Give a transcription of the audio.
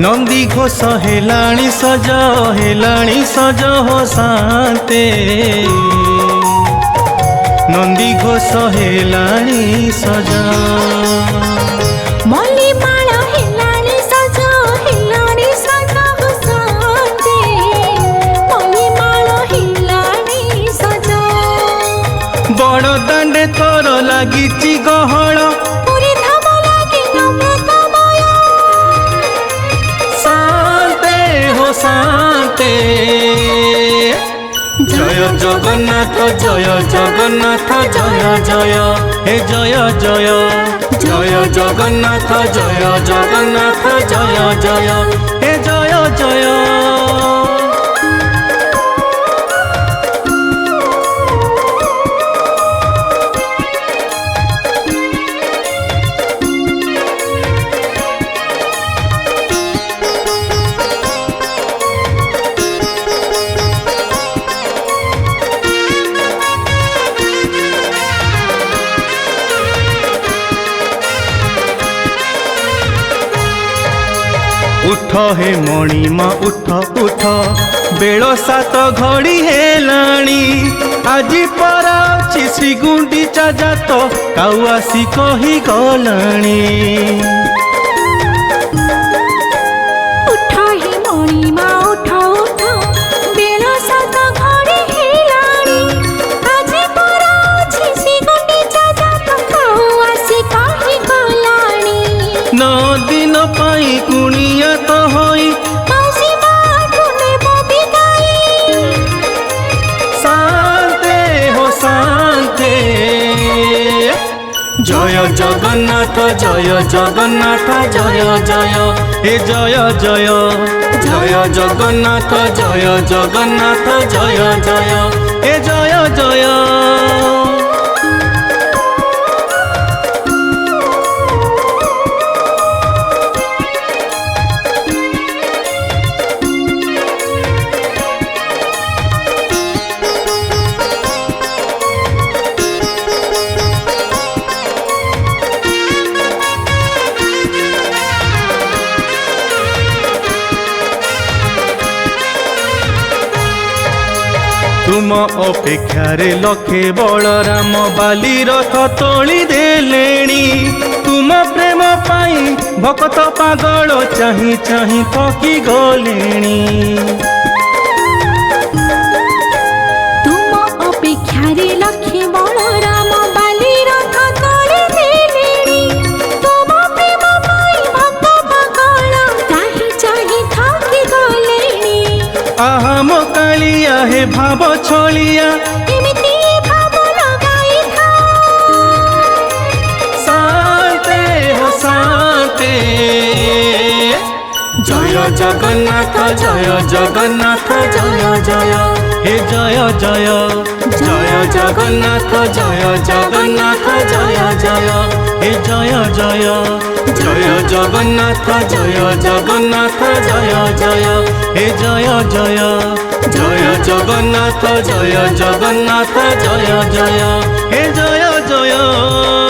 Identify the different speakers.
Speaker 1: नंदी घोष हेलाणी सज हो शांते नंदी घोष हेलाणी सज
Speaker 2: मल्ली माल हेलाणी सज हो शांते मल्ली माल हेलाणी सज
Speaker 1: बड़ दांडे तोर लागिची गहळ
Speaker 2: पुरी धाम लागी नमकमय
Speaker 1: शांते हो शांते जय जगन्नाथ जय जगन्नाथ जय जय हे जय जय जय जगन्नाथ जय जगन्नाथ जय जय हे जय जय उठ हे मणिमा उठ उठ बेल 7 घड़ी हेलाणी आज पराची श्री गुंडीचा जात काउआसी कही गलाणी
Speaker 2: उठ हे मणिमा उठ उठ बेल 7 घड़ी हेलाणी आज पराची श्री गुंडीचा जात काउआसी कही गलाणी
Speaker 1: 9 दिन पाई कुणिया तो होई
Speaker 2: मौसी बाटू नेबो बिगाई
Speaker 1: शांते हो शांते जय जगन्नाथ जय जगन्नाथ जय जय हे जय जय जय जगन्नाथ जय जगन्नाथ जय जय हे जय जय तुम अपेक्षारे लखे बलराम बाली रथ तोली देलेणी तुम प्रेम पाई भक्त पागल चाही चाही थकी गलेणी
Speaker 2: तुम अपेक्षारे लखे बलराम बाली रथ तोली देलेणी तुम प्रेम पाई भक्त पागल चाही चाही थकी गलेणी
Speaker 1: आहा मो कालिया हे भाव छलिया
Speaker 2: एमिति भाव लगाई था
Speaker 1: शांते हो शांते जय जगन्नाथ जय जगन्नाथ जय जय हे जय जय जय जगन्नाथ जय जगन्नाथ जय जय हे जय जय जय जगन्नाथ जय जगन्नाथ जय जय हे जय जय जय जगन्नाथ जय जगन्नाथ जय जय हे जय जय।